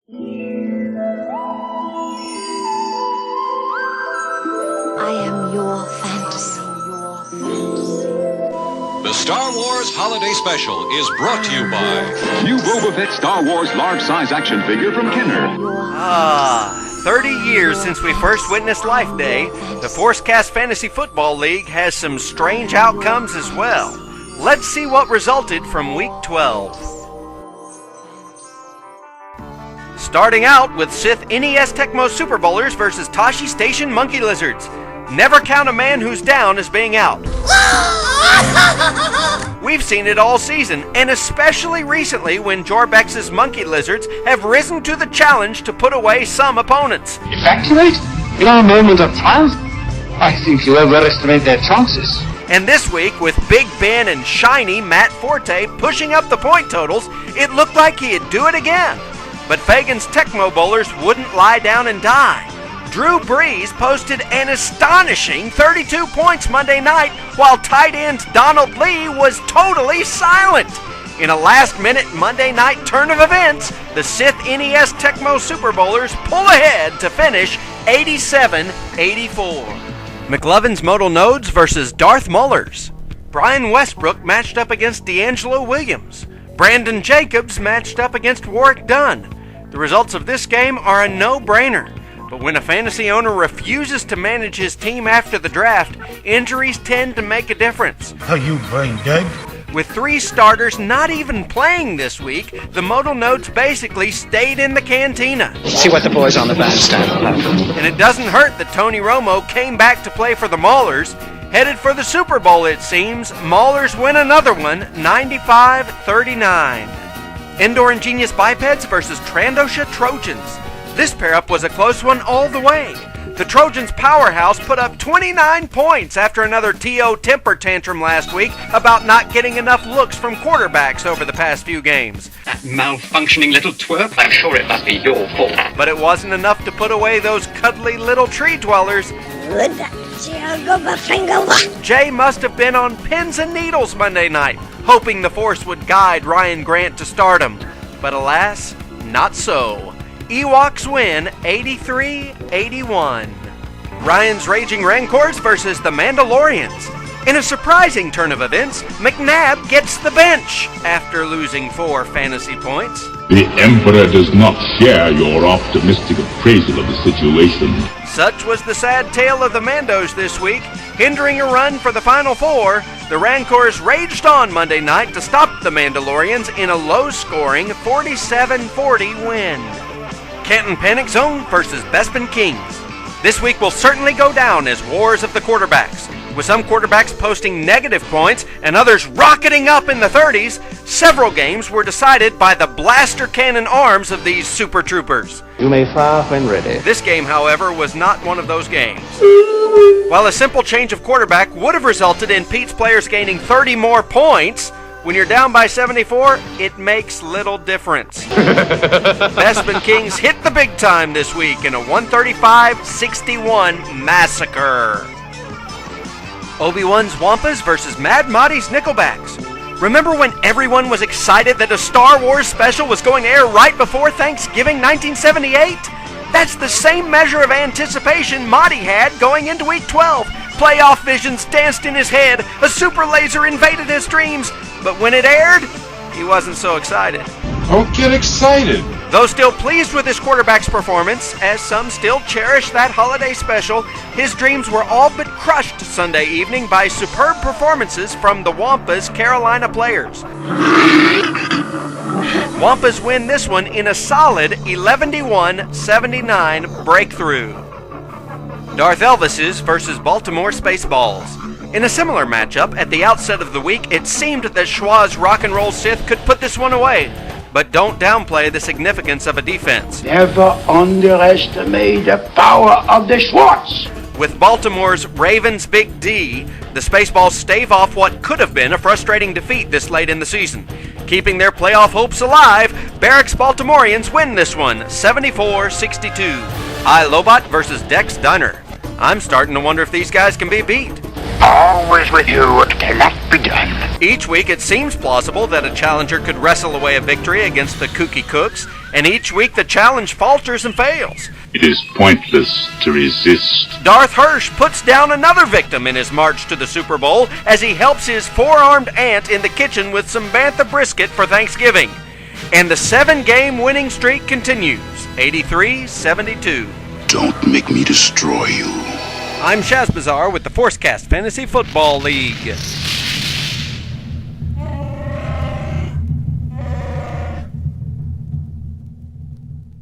I am your fantasy. The Star Wars Holiday Special is brought to you by New Boba Fett Star Wars large-size action figure from Kenner. 30 years since we first witnessed Life Day, the Forcecast Fantasy Football League has some strange outcomes as well. Let's see what resulted from Week 12. Starting out with Sith NES Tecmo Super Bowlers versus Tashi Station Monkey Lizards. Never count a man who's down as being out. We've seen it all season, and especially recently when Jorbex's Monkey Lizards have risen to the challenge to put away some opponents. Evacuate? In our moment of triumph? I think you overestimate their chances. And this week, with Big Ben and shiny Matt Forte pushing up the point totals, it looked like he'd do it again. But Fagan's Tecmo Bowlers wouldn't lie down and die. Drew Brees posted an astonishing 32 points Monday night, while tight end Donald Lee was totally silent. In a last-minute Monday night turn of events, the Sith NES Tecmo Super Bowlers pull ahead to finish 87-84. McLovin's Modal Nodes versus Darth Mullers. Brian Westbrook matched up against D'Angelo Williams. Brandon Jacobs matched up against Warwick Dunn. The results of this game are a no-brainer. But when a fantasy owner refuses to manage his team after the draft, injuries tend to make a difference. Are you brain dead? With 3 starters not even playing this week, the Modal Nodes basically stayed in the cantina. See what the boys on the bandstand have. And it doesn't hurt that Tony Romo came back to play for the Maulers. Headed for the Super Bowl, it seems, Maulers win another one, 95-39. Indoor Ingenious Bipeds versus Trandosha Trojans. This pair-up was a close one all the way. The Trojans' powerhouse put up 29 points after another T.O. temper tantrum last week about not getting enough looks from quarterbacks over the past few games. That malfunctioning little twerp, I'm sure it must be your fault. But it wasn't enough to put away those cuddly little tree dwellers. Jay must have been on pins and needles Monday night, hoping the Force would guide Ryan Grant to stardom. But alas, not so. Ewoks win 83-81. Ryan's Raging Rancors versus the Mandalorians. In a surprising turn of events, McNabb gets the bench after losing 4 fantasy points. The Emperor does not share your optimistic appraisal of the situation. Such was the sad tale of the Mandos this week. Hindering a run for the Final Four, the Rancors raged on Monday night to stop the Mandalorians in a low-scoring 47-40 win. Canton Panic Zone versus Bespin Kings. This week will certainly go down as wars of the quarterbacks. With some quarterbacks posting negative points and others rocketing up in the 30s, several games were decided by the blaster cannon arms of these super troopers. You may fire when ready. This game, however, was not one of those games. While a simple change of quarterback would have resulted in Pete's players gaining 30 more points, when you're down by 74, it makes little difference. Bespin Kings hit the big time this week in a 135-61 massacre. Obi-Wan's Wampas versus Mad Monty's Nickelbacks. Remember when everyone was excited that a Star Wars special was going to air right before Thanksgiving 1978? That's the same measure of anticipation Monty had going into Week 12. Playoff visions danced in his head, a super laser invaded his dreams, but when it aired, he wasn't so excited. Don't get excited. Though still pleased with his quarterback's performance, as some still cherish that holiday special, his dreams were all but crushed Sunday evening by superb performances from the Wampas' Carolina players. Wampas win this one in a solid 11-79 breakthrough. Darth Elvis's versus Baltimore Spaceballs. In a similar matchup, at the outset of the week, it seemed that Schwa's rock and roll Sith could put this one away. But don't downplay the significance of a defense. Never underestimate the power of the Schwartz. With Baltimore's Ravens Big D, the Spaceballs stave off what could have been a frustrating defeat this late in the season. Keeping their playoff hopes alive, Barracks Baltimoreans win this one, 74-62. iLobot versus Dex Dunner. I'm starting to wonder if these guys can be beat. Always with you, it cannot be done. Each week it seems plausible that a challenger could wrestle away a victory against the Kooky Cooks. And each week the challenge falters and fails. It is pointless to resist. Darth Hirsch puts down another victim in his march to the Super Bowl as he helps his four-armed aunt in the kitchen with some bantha brisket for Thanksgiving. And the 7-game winning streak continues, 83-72. Don't make me destroy you. I'm Shaz Bazaar with the Forcecast Fantasy Football League.